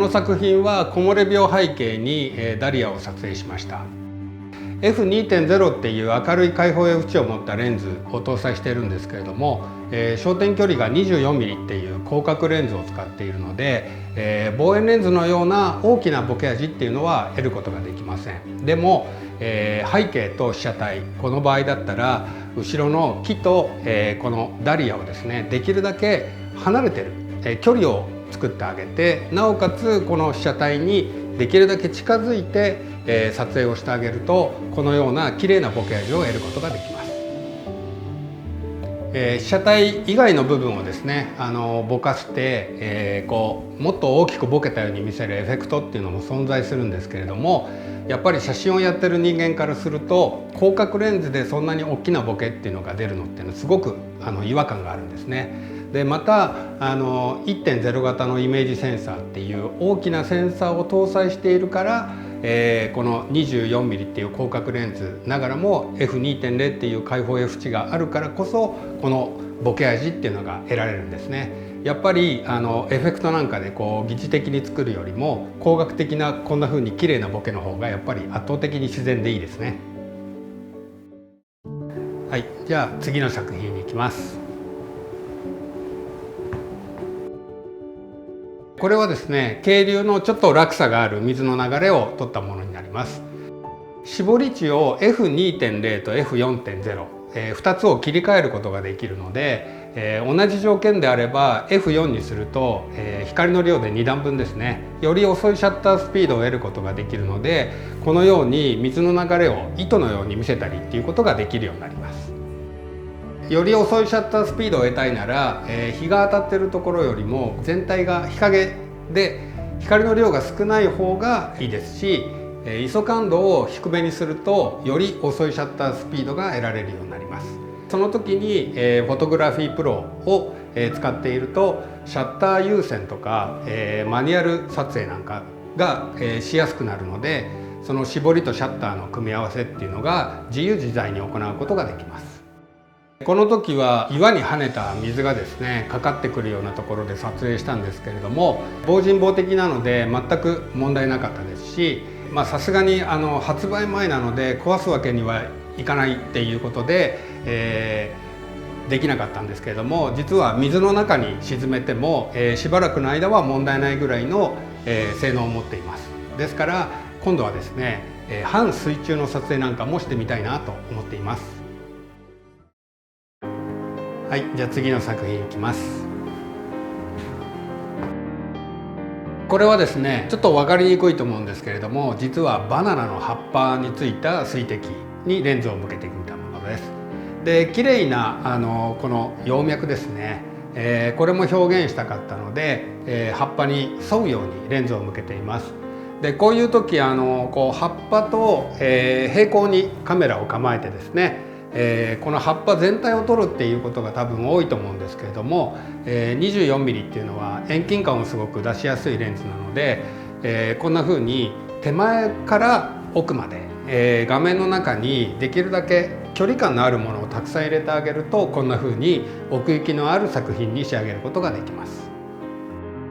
の作品は木漏れ日を背景にダリアを撮影しました。 F2.0 っていう明るい開放 F 値を持ったレンズを搭載しているんですけれども、焦点距離が 24mm っていう広角レンズを使っているので、望遠レンズのような大きなボケ味っていうのは得ることができません。でも、背景と被写体、この場合だったら後ろの木と、このダリアをですねできるだけ離れてる、距離を作ってあげて、なおかつこの被写体にできるだけ近づいて撮影をしてあげると、このような綺麗なボケ味を得ることができます。被写体以外の部分をですねぼかして、もっと大きくボケたように見せるエフェクトっていうのも存在するんですけれども、やっぱり写真をやってる人間からすると広角レンズでそんなに大きなボケっていうのが出るのっていうのはすごく違和感があるんですね。でまた1.0 型のイメージセンサーっていう大きなセンサーを搭載しているから、この 24mm っていう広角レンズながらも F2.0 っていう開放 F 値があるからこそこのボケ味っていうのが得られるんですね。やっぱりエフェクトなんかで疑似的に作るよりも光学的なこんな風に綺麗なボケの方がやっぱり圧倒的に自然でいいですね。はい、じゃあ次の作品に行きます。これはですね渓流のちょっと落差がある水の流れを撮ったものになります。絞り値を F2.0 と F4.0、2つを切り替えることができるので、同じ条件であれば F4 にすると、光の量で2段分ですね、より遅いシャッタースピードを得ることができるので、このように水の流れを糸のように見せたりっていうことができるようになります。より遅いシャッタースピードを得たいなら、日が当たっているところよりも全体が日陰で光の量が少ない方がいいですし、ISO感度を低めにするとより遅いシャッタースピードが得られるようになります。その時にフォトグラフィープロを使っているとシャッター優先とかマニュアル撮影なんかがしやすくなるので、その絞りとシャッターの組み合わせっていうのが自由自在に行うことができます。この時は岩に跳ねた水がですねかかってくるようなところで撮影したんですけれども、防塵防滴なので全く問題なかったですし、さすがに発売前なので壊すわけにはいかないっていうことで、できなかったんですけれども、実は水の中に沈めても、しばらくの間は問題ないぐらいの、性能を持っています。ですから今度はですね、半水中の撮影なんかもしてみたいなと思っています。はい、じゃあ次の作品いきます。これはですねちょっと分かりにくいと思うんですけれども、実はバナナの葉っぱについた水滴にレンズを向けてみたものです。で綺麗なこの葉脈ですね、これも表現したかったので、葉っぱに沿うようにレンズを向けています。でこういう時こう葉っぱと、平行にカメラを構えてですね、この葉っぱ全体を撮るっていうことが多分多いと思うんですけれども、24mm っていうのは遠近感をすごく出しやすいレンズなので、こんな風に手前から奥まで、画面の中にできるだけ距離感のあるものをたくさん入れてあげると、こんな風に奥行きのある作品に仕上げることができます。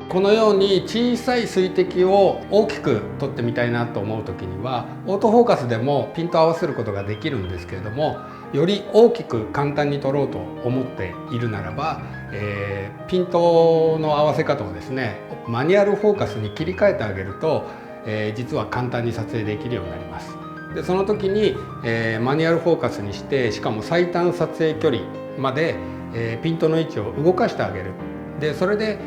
このように小さい水滴を大きく撮ってみたいなと思う時にはオートフォーカスでもピント合わせることができるんですけれども、より大きく簡単に撮ろうと思っているならば、ピントの合わせ方をですねマニュアルフォーカスに切り替えてあげると、実は簡単に撮影できるようになります。でその時に、マニュアルフォーカスにして、しかも最短撮影距離まで、ピントの位置を動かしてあげる。でそれで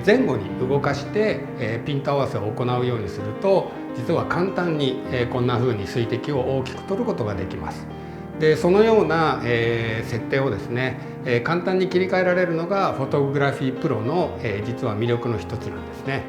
前後に動かしてピント合わせを行うようにすると、実は簡単にこんな風に水滴を大きく取ることができます。でそのような設定をですね簡単に切り替えられるのがフォトグラフィープロの実は魅力の一つなんですね。